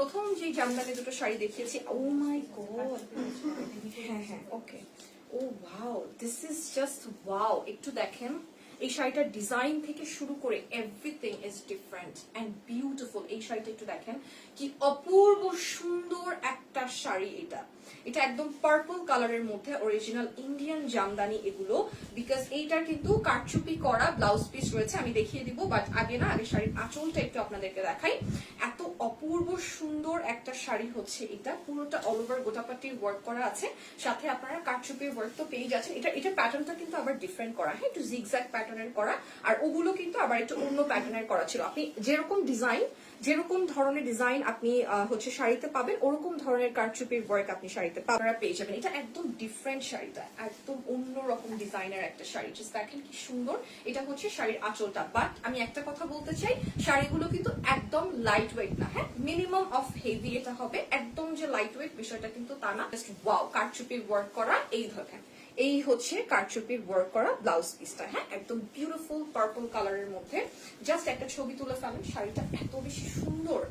প্রথম যে জামদানি দুটো শাড়ি দেখিয়েছি, ও মাই গড, হ্যাঁ হ্যাঁ okay, oh wow, this is just wow. একটু দেখেন এই শাড়িটার ডিজাইন থেকে শুরু করে everything is different and beautiful. এই শাড়িটা একটু দেখেন, কি অপূর্ব সুন্দর একটা শাড়ি এটা। এটা একদম পার্পল কালারের মধ্যে অরিজিনাল ইন্ডিয়ান জামদানি এগুলো, বিকজ এইটার কিন্তু কারচুপি করা ব্লাউজ পিস রয়েছে, আমি দেখিয়ে দিব। বাট আগে শাড়ির আঁচলটা একটু আপনাদেরকে দেখাই। এত অপূর্ব সুন্দর একটা শাড়ি হচ্ছে এটা, পুরোটা অল ওভার গোটাপাটির ওয়ার্ক করা আছে, সাথে আপনারা কারচুপির ওয়ার্ক তো পেয়ে যাচ্ছেন। এটা প্যাটার্নটা কিন্তু আবার ডিফারেন্ট করা, হ্যাঁ, একটু জিগজ্যাগ প্যাটার্নের করা, আর ওগুলো কিন্তু আবার একটু অন্য প্যাটার্নের করা ছিল। আপনি যেরকম ডিজাইন, যেরকম ধরনের ডিজাইন আপনি হচ্ছে শাড়িতে পাবেন, ওরকম ধরনের কারচুপির ওয়ার্ক আপনি শাড়িতে আপনারা পেয়ে যাবেন। এটা একদম ডিফারেন্ট শাড়িটা, একদম অন্যরকম ডিজাইনের একটা শাড়ি। জাস্ট দেখেন কি সুন্দর। এটা হচ্ছে শাড়ির আঁচলটা। বাট আমি একটা কথা বলতে চাই, শাড়িগুলো কিন্তু একদম লাইট ওয়েট না, হ্যাঁ, মিনিমাম অফ হেভি এটা হবে। একদম যে লাইট ওয়েট বিষয়টা কিন্তু তা না। জাস্ট ওয়াও, কারচুপির ওয়ার্ক করা। এই দেখেন, এই হচ্ছে কারচুপির ওয়ার্ক করা ব্লাউজ পিসটা, হ্যাঁ, একদম বিউটিফুল পার্পল কালারের মধ্যে। জাস্ট একটা ছবি তুলে ফেলেন, শাড়িটা এত বেশি সুন্দর।